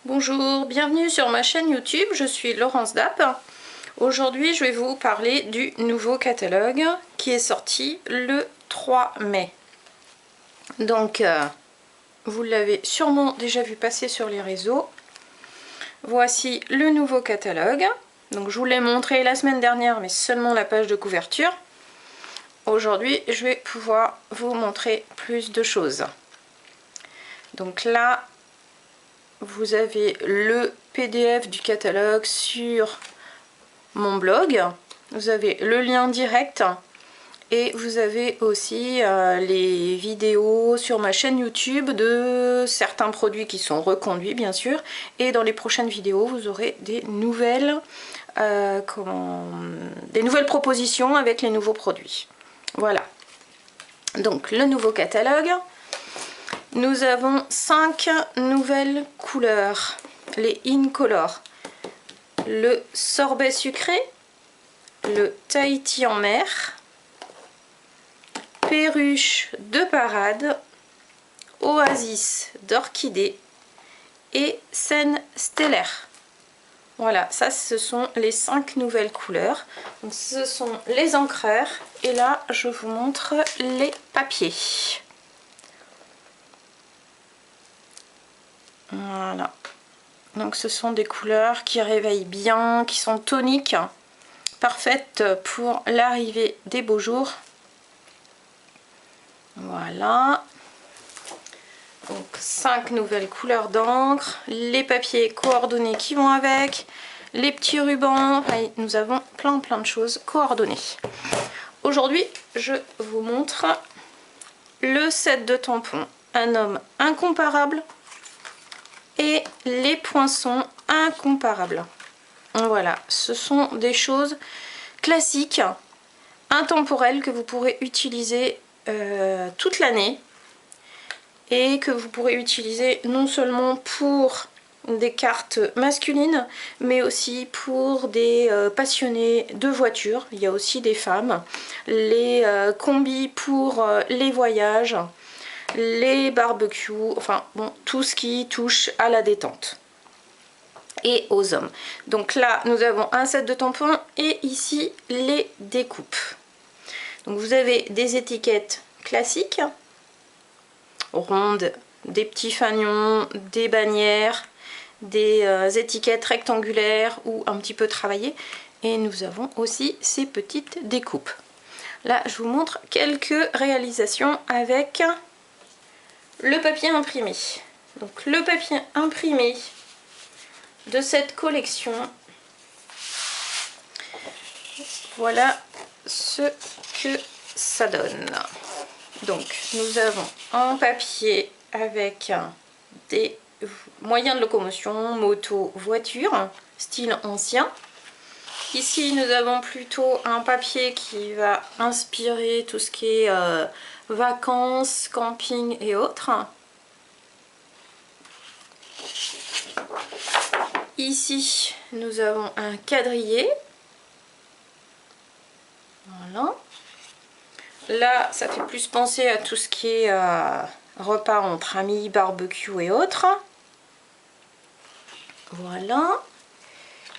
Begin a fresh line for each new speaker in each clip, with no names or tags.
Bonjour, bienvenue sur ma chaîne YouTube, je suis Laurence Dapp. Aujourd'hui je vais vous parler du nouveau catalogue qui est sorti le 3 mai. Donc vous l'avez sûrement déjà vu passer sur les réseaux. Voici le nouveau catalogue. Donc je vous l'ai montré la semaine dernière mais seulement la page de couverture. Aujourd'hui je vais pouvoir vous montrer plus de choses. Donc là vous avez le PDF du catalogue sur mon blog, vous avez le lien direct et vous avez aussi les vidéos sur ma chaîne YouTube de certains produits qui sont reconduits bien sûr, et dans les prochaines vidéos vous aurez des nouvelles propositions avec les nouveaux produits. Voilà, donc le nouveau catalogue. Nous avons 5 nouvelles couleurs, les Incolor, le sorbet sucré, le Tahiti en mer, perruche de parade, oasis d'orchidée et scène stellaire. Voilà, ça ce sont les 5 nouvelles couleurs. Donc, ce sont les encreurs et là je vous montre les papiers. Voilà, donc ce sont des couleurs qui réveillent bien, qui sont toniques, parfaites pour l'arrivée des beaux jours. Voilà, donc 5 nouvelles couleurs d'encre, les papiers coordonnés qui vont avec, les petits rubans, et nous avons plein de choses coordonnées. Aujourd'hui je vous montre le set de tampons, un homme incomparable, et les poinçons incomparables. Voilà, ce sont des choses classiques, intemporelles que vous pourrez utiliser toute l'année et que vous pourrez utiliser non seulement pour des cartes masculines mais aussi pour des passionnés de voitures. Il y a aussi des femmes, les combis pour les voyages, les barbecues, enfin bon, tout ce qui touche à la détente et aux hommes. Donc là nous avons un set de tampons et ici les découpes. Donc vous avez des étiquettes classiques, rondes, des petits fanions, des bannières, des étiquettes rectangulaires ou un petit peu travaillées, et nous avons aussi ces petites découpes. Là je vous montre quelques réalisations avec le papier imprimé. Donc le papier imprimé de cette collection, voilà ce que ça donne. Donc nous avons un papier avec des moyens de locomotion, moto, voiture, style ancien. Ici nous avons plutôt un papier qui va inspirer tout ce qui est vacances, camping et autres. Ici nous avons un quadrillé. Voilà. Là ça fait plus penser à tout ce qui est repas entre amis, barbecue et autres. Voilà.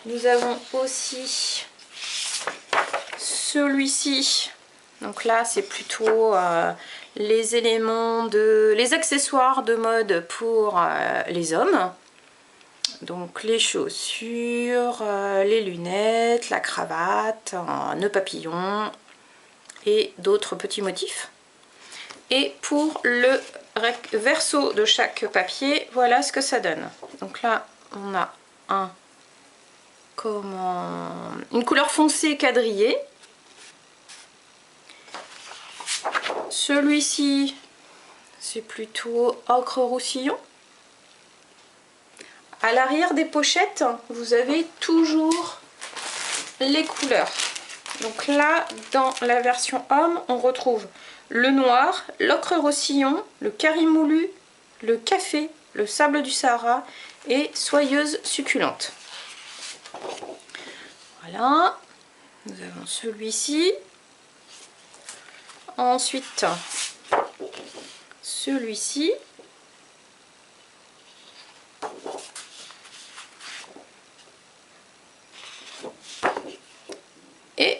Nous avons aussi celui-ci. Donc là c'est plutôt les éléments les accessoires de mode pour les hommes. Donc les chaussures, les lunettes, la cravate, un nœud papillon et d'autres petits motifs. Et pour le verso de chaque papier, voilà ce que ça donne. Donc là on a une couleur foncée quadrillée. Celui-ci c'est plutôt ocre roussillon. À l'arrière des pochettes, vous avez toujours les couleurs. Donc là, dans la version homme, on retrouve le noir, l'ocre roussillon, le carimoulu, le café, le sable du Sahara et soyeuse succulente. Voilà, nous avons celui-ci. Ensuite, celui-ci.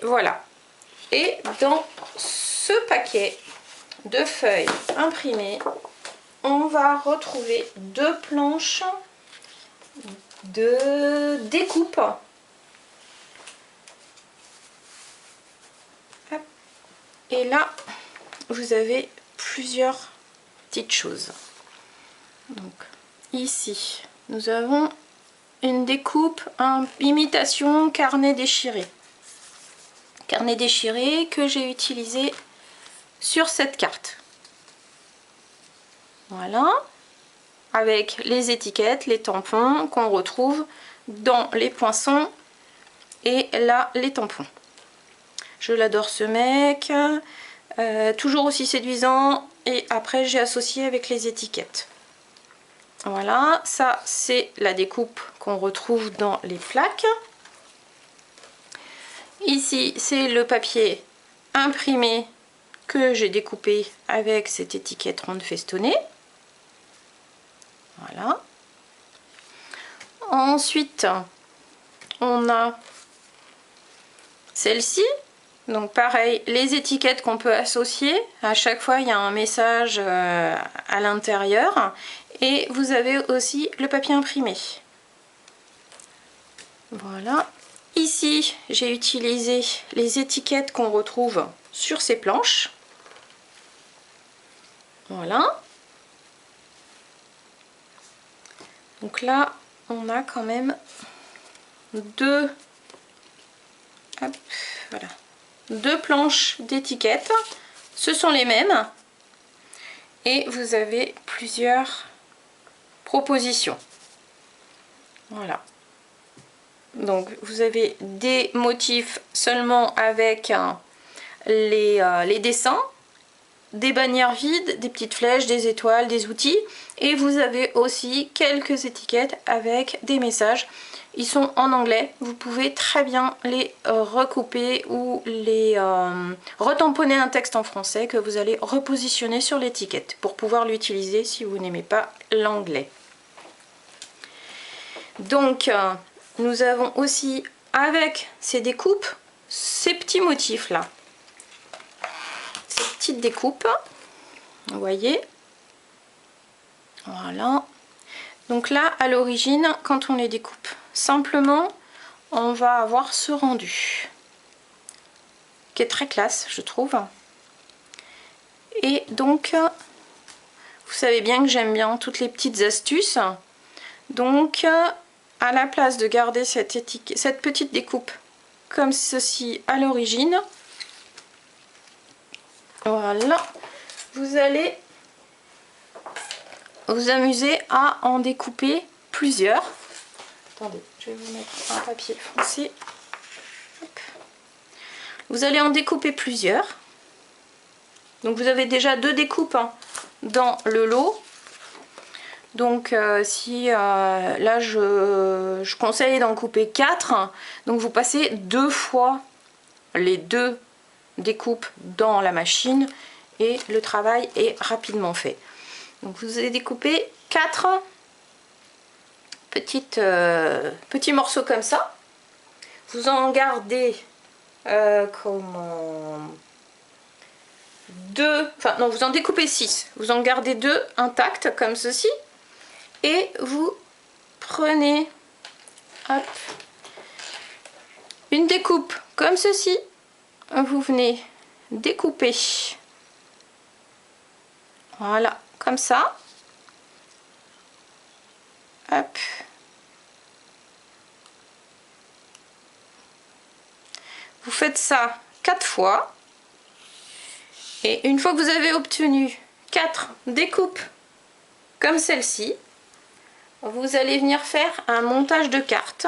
Voilà. Et dans ce paquet de feuilles imprimées, on va retrouver 2 planches de découpe. Et là, vous avez plusieurs petites choses. Donc, ici, nous avons une découpe, imitation carnet déchiré. Carnet déchiré que j'ai utilisé sur cette carte. Voilà. Avec les étiquettes, les tampons qu'on retrouve dans les poinçons et là, les tampons. Je l'adore ce mec. Toujours aussi séduisant. Et après, j'ai associé avec les étiquettes. Voilà, ça c'est la découpe qu'on retrouve dans les plaques. Ici, c'est le papier imprimé que j'ai découpé avec cette étiquette ronde festonnée. Voilà. Ensuite, on a celle-ci. Donc pareil, les étiquettes qu'on peut associer. À chaque fois, il y a un message à l'intérieur. Et vous avez aussi le papier imprimé. Voilà. Ici, j'ai utilisé les étiquettes qu'on retrouve sur ces planches. Voilà. Donc là, on a quand même deux planches d'étiquettes. Ce sont les mêmes. Et vous avez plusieurs propositions. Voilà. Donc vous avez des motifs seulement avec les dessins, des bannières vides, des petites flèches, des étoiles, des outils, et vous avez aussi quelques étiquettes avec des messages. Ils sont en anglais, vous pouvez très bien les recouper ou les retamponner un texte en français que vous allez repositionner sur l'étiquette pour pouvoir l'utiliser si vous n'aimez pas l'anglais. Donc nous avons aussi avec ces découpes ces petits motifs là, ces petites découpes, vous voyez, voilà. Donc là à l'origine, quand on les découpe simplement, on va avoir ce rendu qui est très classe, je trouve. Et donc vous savez bien que j'aime bien toutes les petites astuces, donc à la place de garder cette petite découpe comme ceci à l'origine, voilà, vous allez vous amuser à en découper plusieurs. Attendez, je vais vous mettre un papier foncé. Hop. Vous allez en découper plusieurs. Donc vous avez déjà 2 découpes dans le lot. Donc si là je conseille d'en couper 4, donc vous passez 2 fois les 2 découpes dans la machine et le travail est rapidement fait. Donc vous allez découper 4 petits morceaux comme ça. Vous en gardez vous en découpez 6. Vous en gardez 2 intacts comme ceci. Et vous prenez hop, une découpe comme ceci. Vous venez découper. Voilà, comme ça. Hop. Vous faites ça 4 fois. Et une fois que vous avez obtenu 4 découpes comme celle-ci, vous allez venir faire un montage de cartes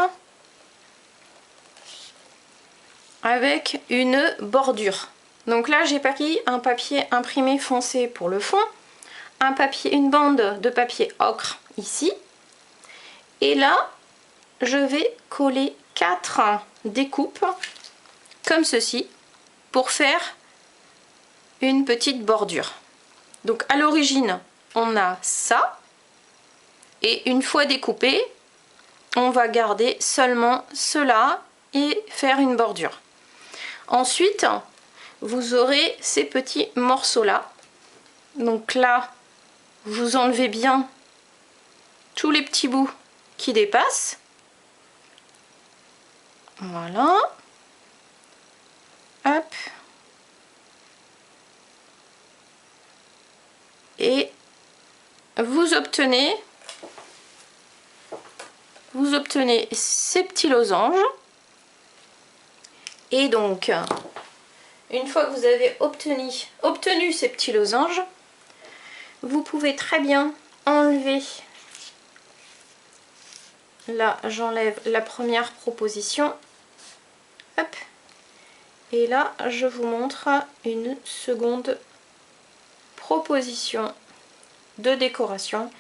avec une bordure. Donc là j'ai pris un papier imprimé foncé pour le fond, une bande de papier ocre ici, et là je vais coller 4 découpes comme ceci pour faire une petite bordure. Donc à l'origine on a ça, et une fois découpé on va garder seulement cela et faire une bordure. Ensuite, vous aurez ces petits morceaux là. Donc là, vous enlevez bien tous les petits bouts qui dépassent. Voilà. Hop. Et vous obtenez ces petits losanges. Et donc, une fois que vous avez obtenu ces petits losanges, vous pouvez très bien enlever. Là, j'enlève la première proposition. Hop. Et là, je vous montre une seconde proposition de décoration.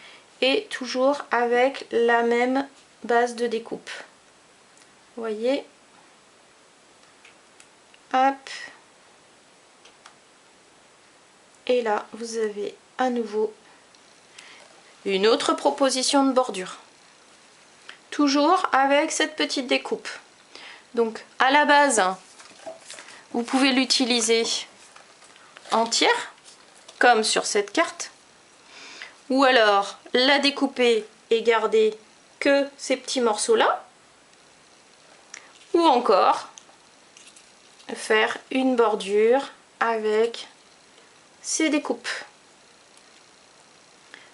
Et toujours avec la même base de découpe. Vous voyez? Hop. Et là, vous avez à nouveau une autre proposition de bordure. Toujours avec cette petite découpe. Donc à la base, vous pouvez l'utiliser entière, comme sur cette carte. Ou alors la découper et garder que ces petits morceaux là. Ou encore faire une bordure avec ces découpes.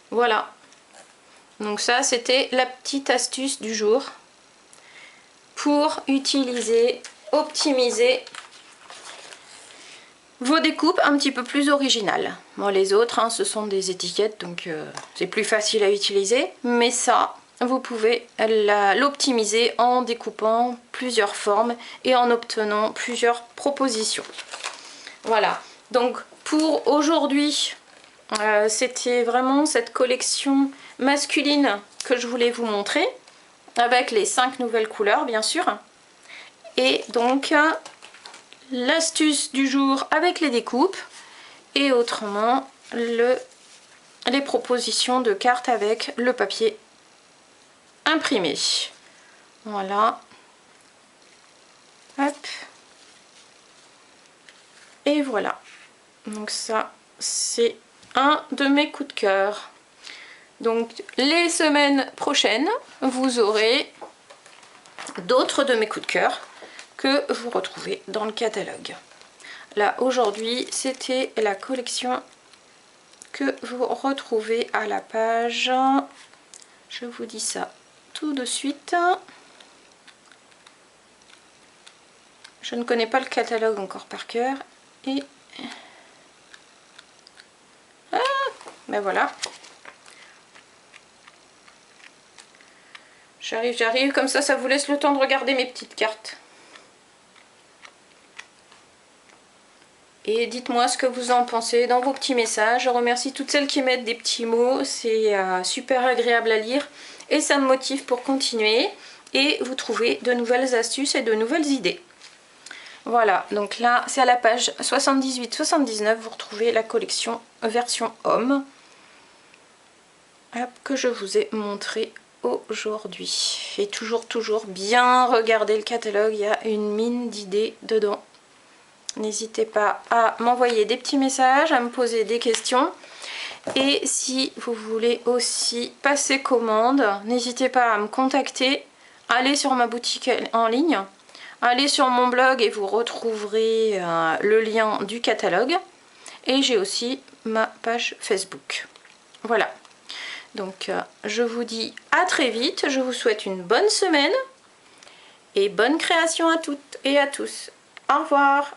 Voilà. Donc ça, c'était la petite astuce du jour pour optimiser vos découpes un petit peu plus originales. Bon, les autres, hein, ce sont des étiquettes, donc c'est plus facile à utiliser. Mais ça, vous pouvez l'optimiser en découpant plusieurs formes et en obtenant plusieurs propositions. Voilà. Donc pour aujourd'hui, c'était vraiment cette collection masculine que je voulais vous montrer, avec les 5 nouvelles couleurs bien sûr. Et donc l'astuce du jour avec les découpes et autrement les propositions de cartes avec le papier imprimé. Voilà. Hop. Et voilà. Donc ça, c'est un de mes coups de cœur. Donc les semaines prochaines, vous aurez d'autres de mes coups de cœur que vous retrouvez dans le catalogue. Là aujourd'hui, c'était la collection que vous retrouvez à la page. Je vous dis ça tout de suite. Je ne connais pas le catalogue encore par cœur. Et ben voilà. J'arrive, comme ça vous laisse le temps de regarder mes petites cartes. Et dites-moi ce que vous en pensez dans vos petits messages. Je remercie toutes celles qui mettent des petits mots, c'est super agréable à lire et ça me motive pour continuer et vous trouver de nouvelles astuces et de nouvelles idées. Voilà, donc là c'est à la page 78-79, vous retrouvez la collection version homme que je vous ai montré aujourd'hui. Et toujours bien regarder le catalogue, il y a une mine d'idées dedans. N'hésitez pas à m'envoyer des petits messages, à me poser des questions. Et si vous voulez aussi passer commande, n'hésitez pas à me contacter. Allez sur ma boutique en ligne, allez sur mon blog et vous retrouverez le lien du catalogue. Et j'ai aussi ma page Facebook. Voilà. Donc je vous dis à très vite, je vous souhaite une bonne semaine et bonne création à toutes et à tous. Au revoir.